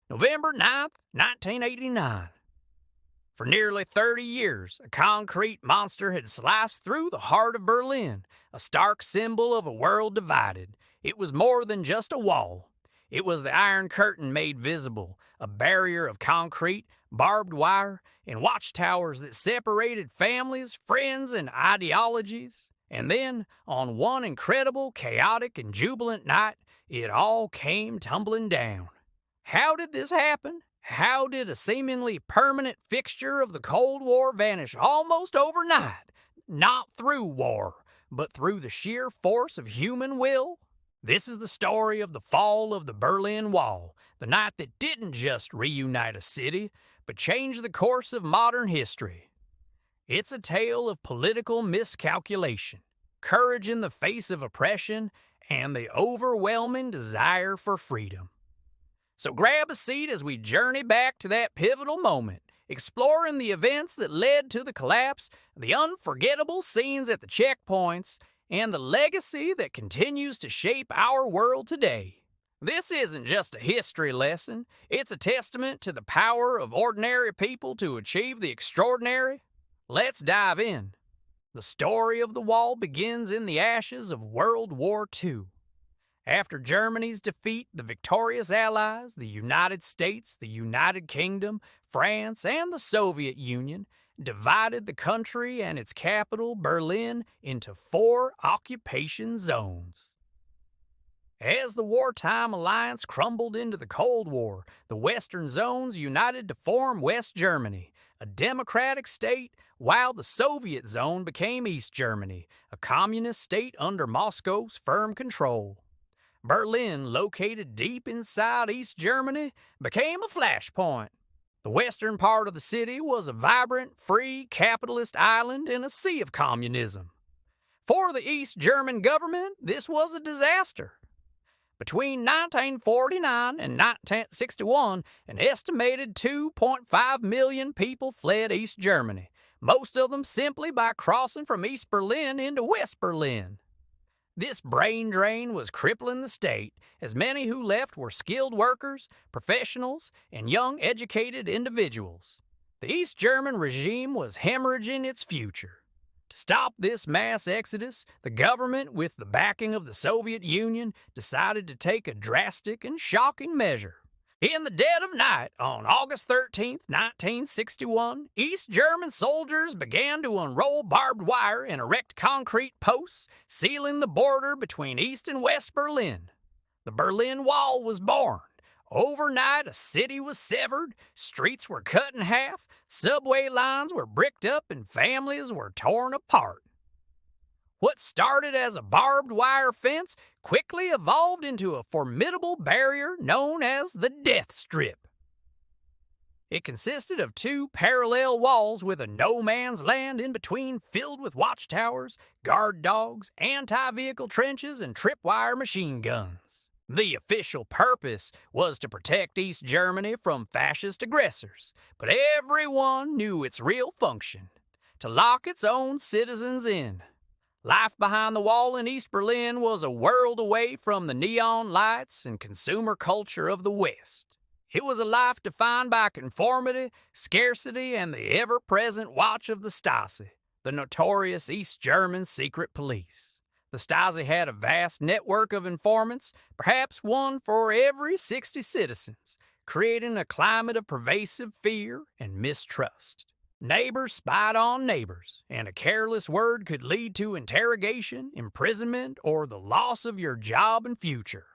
November 9th, 1989. For nearly 30 years, a concrete monster had sliced through the heart of Berlin, a stark symbol of a world divided. It was more than just a wall. It was the Iron Curtain made visible, a barrier of concrete, barbed wire, and watchtowers that separated families, friends, and ideologies. And then, on one incredible, chaotic, and jubilant night, it all came tumbling down. How did this happen? How did a seemingly permanent fixture of the Cold War vanish almost overnight? Not through war, but through the sheer force of human will? This is the story of the fall of the Berlin Wall, the night that didn't just reunite a city, but changed the course of modern history. It's a tale of political miscalculation, courage in the face of oppression, and the overwhelming desire for freedom. So grab a seat as we journey back to that pivotal moment, exploring the events that led to the collapse, the unforgettable scenes at the checkpoints, and the legacy that continues to shape our world today. This isn't just a history lesson, it's a testament to the power of ordinary people to achieve the extraordinary. Let's dive in. The story of the wall begins in the ashes of World War II. After Germany's defeat, the victorious Allies, the United States, the United Kingdom, France, and the Soviet Union divided the country and its capital, Berlin, into 4 occupation zones. As the wartime alliance crumbled into the Cold War, the Western zones united to form West Germany, a democratic state, while the Soviet zone became East Germany, a communist state under Moscow's firm control. Berlin, located deep inside East Germany, became a flashpoint. The western part of the city was a vibrant, free, capitalist island in a sea of communism. For the East German government, this was a disaster. Between 1949 and 1961, an estimated 2.5 million people fled East Germany, most of them simply by crossing from East Berlin into West Berlin. This brain drain was crippling the state, as many who left were skilled workers, professionals, and young educated individuals. The East German regime was hemorrhaging its future. To stop this mass exodus, the government, with the backing of the Soviet Union, decided to take a drastic and shocking measure. In the dead of night, on August 13, 1961, East German soldiers began to unroll barbed wire and erect concrete posts, sealing the border between East and West Berlin. The Berlin Wall was born. Overnight, a city was severed, streets were cut in half, subway lines were bricked up, and families were torn apart. What started as a barbed wire fence quickly evolved into a formidable barrier known as the Death Strip. It consisted of 2 parallel walls with a no-man's land in between, filled with watchtowers, guard dogs, anti-vehicle trenches, and tripwire machine guns. The official purpose was to protect East Germany from fascist aggressors, but everyone knew its real function: to lock its own citizens in. Life behind the wall in East Berlin was a world away from the neon lights and consumer culture of the West. It was a life defined by conformity, scarcity, and the ever-present watch of the Stasi, the notorious East German secret police. The Stasi had a vast network of informants, perhaps one for every 60 citizens, creating a climate of pervasive fear and mistrust. Neighbors spied on neighbors, and a careless word could lead to interrogation, imprisonment, or the loss of your job and future.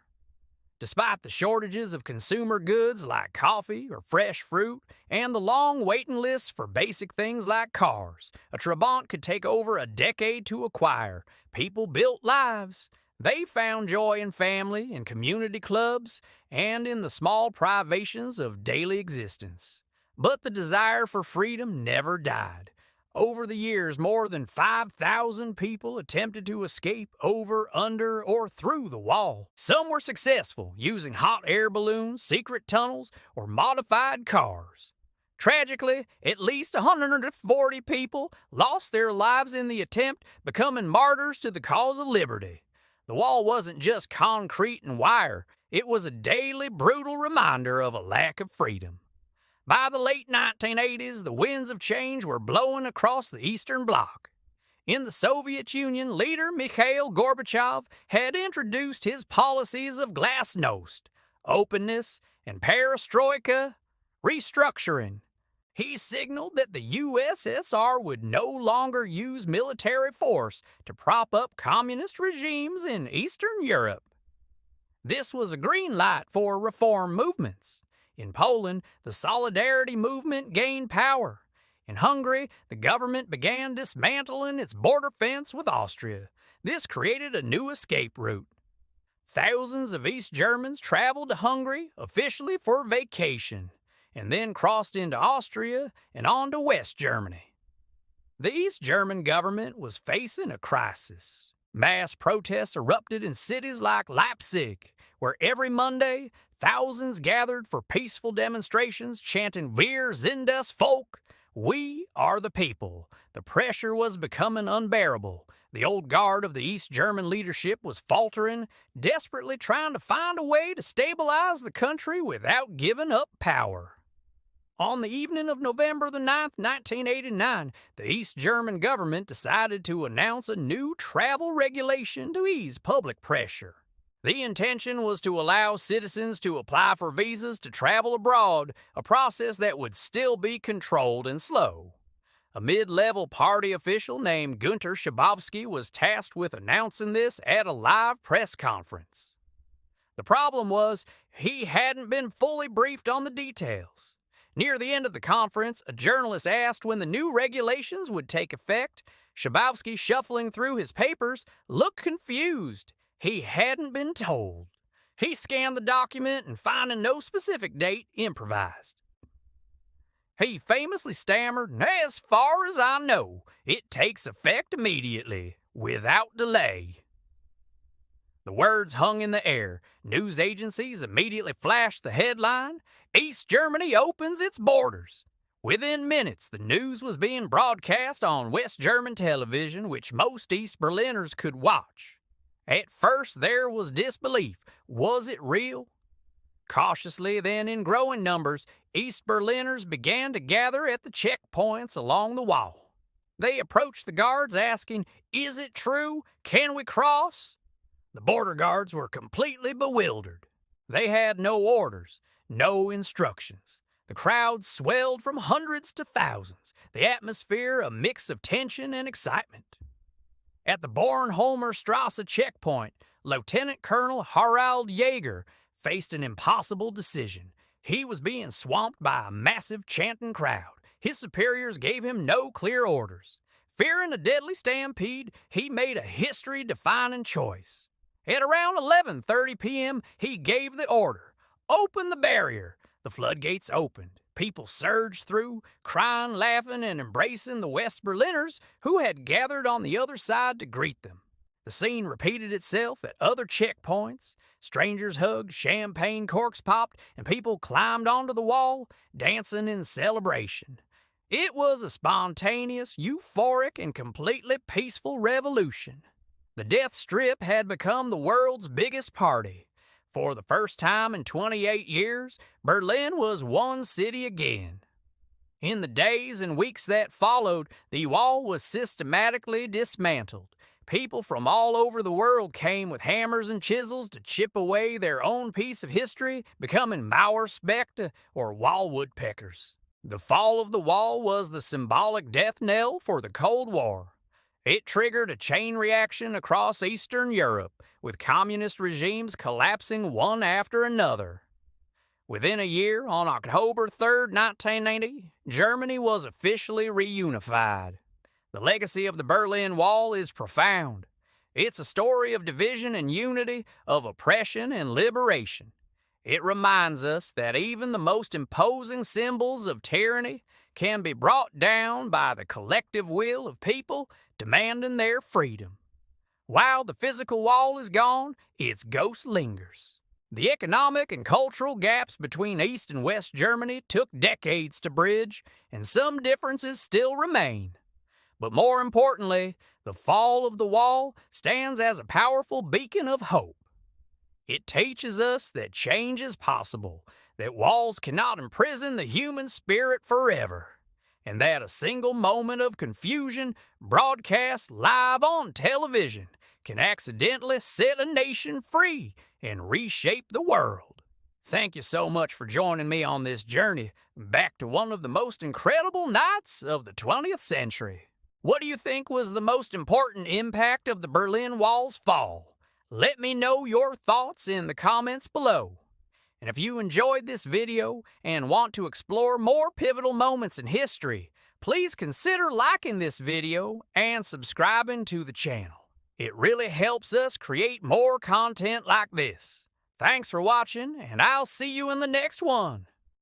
Despite the shortages of consumer goods like coffee or fresh fruit, and the long waiting lists for basic things like cars, a Trabant could take over a decade to acquire. People built lives. They found joy in family, in community clubs, and in the small privations of daily existence. But the desire for freedom never died. Over the years, more than 5,000 people attempted to escape over, under, or through the wall. Some were successful, using hot air balloons, secret tunnels, or modified cars. Tragically, at least 140 people lost their lives in the attempt, becoming martyrs to the cause of liberty. The wall wasn't just concrete and wire. it was a daily brutal reminder of a lack of freedom. By the late 1980s, the winds of change were blowing across the Eastern Bloc. In the Soviet Union, leader Mikhail Gorbachev had introduced his policies of glasnost, openness, and perestroika, restructuring. He signaled that the USSR would no longer use military force to prop up communist regimes in Eastern Europe. This was a green light for reform movements. In Poland, the Solidarity movement gained power. In Hungary, the government began dismantling its border fence with Austria. This created a new escape route. Thousands of East Germans traveled to Hungary officially for vacation, and then crossed into Austria and on to West Germany. The East German government was facing a crisis. Mass protests erupted in cities like Leipzig, where every Monday, thousands gathered for peaceful demonstrations chanting Wir sind das Volk, we are the people. The pressure was becoming unbearable. The old guard of the East German leadership was faltering, desperately trying to find a way to stabilize the country without giving up power. On the evening of November the 9th, 1989, the East German government decided to announce a new travel regulation to ease public pressure. The intention was to allow citizens to apply for visas to travel abroad, a process that would still be controlled and slow. A mid-level party official named Günter Schabowski was tasked with announcing this at a live press conference. The problem was, he hadn't been fully briefed on the details. Near the end of the conference, a journalist asked when the new regulations would take effect. Schabowski, shuffling through his papers, looked confused. He hadn't been told. He scanned the document and, finding no specific date, improvised. He famously stammered, "As far as I know, it takes effect immediately, without delay." The words hung in the air. News agencies immediately flashed the headline, "East Germany opens its borders." Within minutes, the news was being broadcast on West German television, which most East Berliners could watch. At first, there was disbelief. Was it real? Cautiously, then in growing numbers, East Berliners began to gather at the checkpoints along the wall. They approached the guards asking, "Is it true? Can we cross?" The border guards were completely bewildered. They had no orders, no instructions. The crowd swelled from hundreds to thousands, the atmosphere a mix of tension and excitement. At the Bornholmer Strasse checkpoint, Lieutenant Colonel Harald Jaeger faced an impossible decision. He was being swamped by a massive chanting crowd. His superiors gave him no clear orders. Fearing a deadly stampede, he made a history-defining choice. At around 11:30 p.m., he gave the order, "Open the barrier." The floodgates opened. People surged through, crying, laughing, and embracing the West Berliners who had gathered on the other side to greet them. The scene repeated itself at other checkpoints. Strangers hugged, champagne corks popped, and people climbed onto the wall, dancing in celebration. It was a spontaneous, euphoric, and completely peaceful revolution. The Death Strip had become the world's biggest party. For the first time in 28 years, Berlin was one city again. In the days and weeks that followed, the wall was systematically dismantled. People from all over the world came with hammers and chisels to chip away their own piece of history, becoming Mauerspechte or wall woodpeckers. The fall of the wall was the symbolic death knell for the Cold War. It triggered a chain reaction across Eastern Europe, with communist regimes collapsing one after another. Within a year, on October 3, 1990, Germany was officially reunified. The legacy of the Berlin Wall is profound. It's a story of division and unity, of oppression and liberation. It reminds us that even the most imposing symbols of tyranny can be brought down by the collective will of people demanding their freedom. While the physical wall is gone, its ghost lingers. The economic and cultural gaps between East and West Germany took decades to bridge, and some differences still remain. But more importantly, the fall of the wall stands as a powerful beacon of hope. It teaches us that change is possible, that walls cannot imprison the human spirit forever, and that a single moment of confusion broadcast live on television can accidentally set a nation free and reshape the world. Thank you so much for joining me on this journey back to one of the most incredible nights of the 20th century. What do you think was the most important impact of the Berlin Wall's fall? Let me know your thoughts in the comments below. And if you enjoyed this video and want to explore more pivotal moments in history, please consider liking this video and subscribing to the channel. It really helps us create more content like this. Thanks for watching, and I'll see you in the next one.